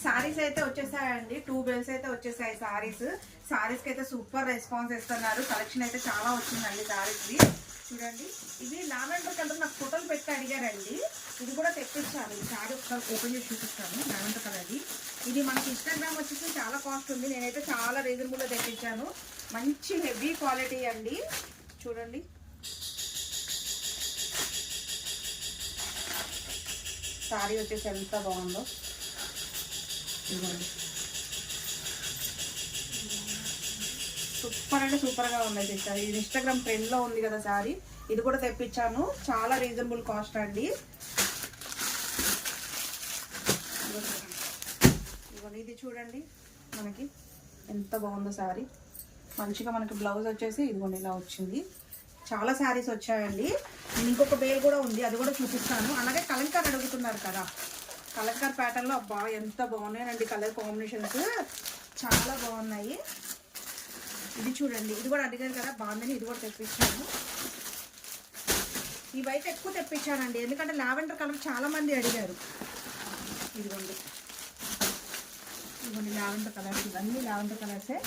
సారీస్ అయితే వచ్చేసాయండి, 2 బేల్స్ అయితే వచ్చేసాయి. సారీస్కి అయితే సూపర్ రెస్పాన్స్ ఇస్తున్నారు. కలెక్షన్ అయితే చాలా వచ్చిందండి సారీస్ది. చూడండి, ఇది లావెండర్ కలర్ నాకు ఫోటోలు పెట్టి అడిగారండి. ఇది కూడా తెప్పించాను. ఈ సారీ ఒకసారి ఓపెన్ చేసి చూపిస్తాను. లావెండర్ కలర్ది. ఇది మనకి ఇన్స్టాగ్రామ్ వచ్చేసి చాలా కాస్ట్ ఉంది. నేనైతే చాలా రీజనబుల్గా తెప్పించాను. మంచి హెవీ క్వాలిటీ అండి. చూడండి, సారీ వచ్చేసి ఎంత బాగుందో. ఇదిగోండి, సూపర్ అంటే సూపర్గా ఉన్నాయి. ఇది ఇన్స్టాగ్రామ్ ట్రెండ్లో ఉంది కదా సారీ. ఇది కూడా తెప్పించాను. చాలా రీజనబుల్ కాస్ట్ అండి. ఇదిగోండి, ఇది చూడండి మనకి ఎంత బాగుందో సారీ. మంచిగా మనకి బ్లౌజ్ వచ్చేసి ఇదిగోండి ఇలా వచ్చింది. చాలా శారీస్ వచ్చాయండి. నేను ఇంకొక బేల్ కూడా ఉంది, అది కూడా చూపిస్తాను. అలాగే కలంకార్ అడుగుతున్నారు కదా, కలంకార్ ప్యాటర్న్లో అబ్బా ఎంత బాగున్నాయండి. కలర్ కాంబినేషన్స్ చాలా బాగున్నాయి. ఇది చూడండి, ఇది కూడా అడిగారు కదా బాగుందని, ఇది కూడా తెప్పించాను. ఇవైతే ఎక్కువ తెప్పించానండి, ఎందుకంటే లావెండర్ కలర్ చాలా మంది అడిగారు. ఇదిగోండి, ఇదిగోండి లావెండర్ కలర్స్, ఇవన్నీ లావెండర్ కలర్సే.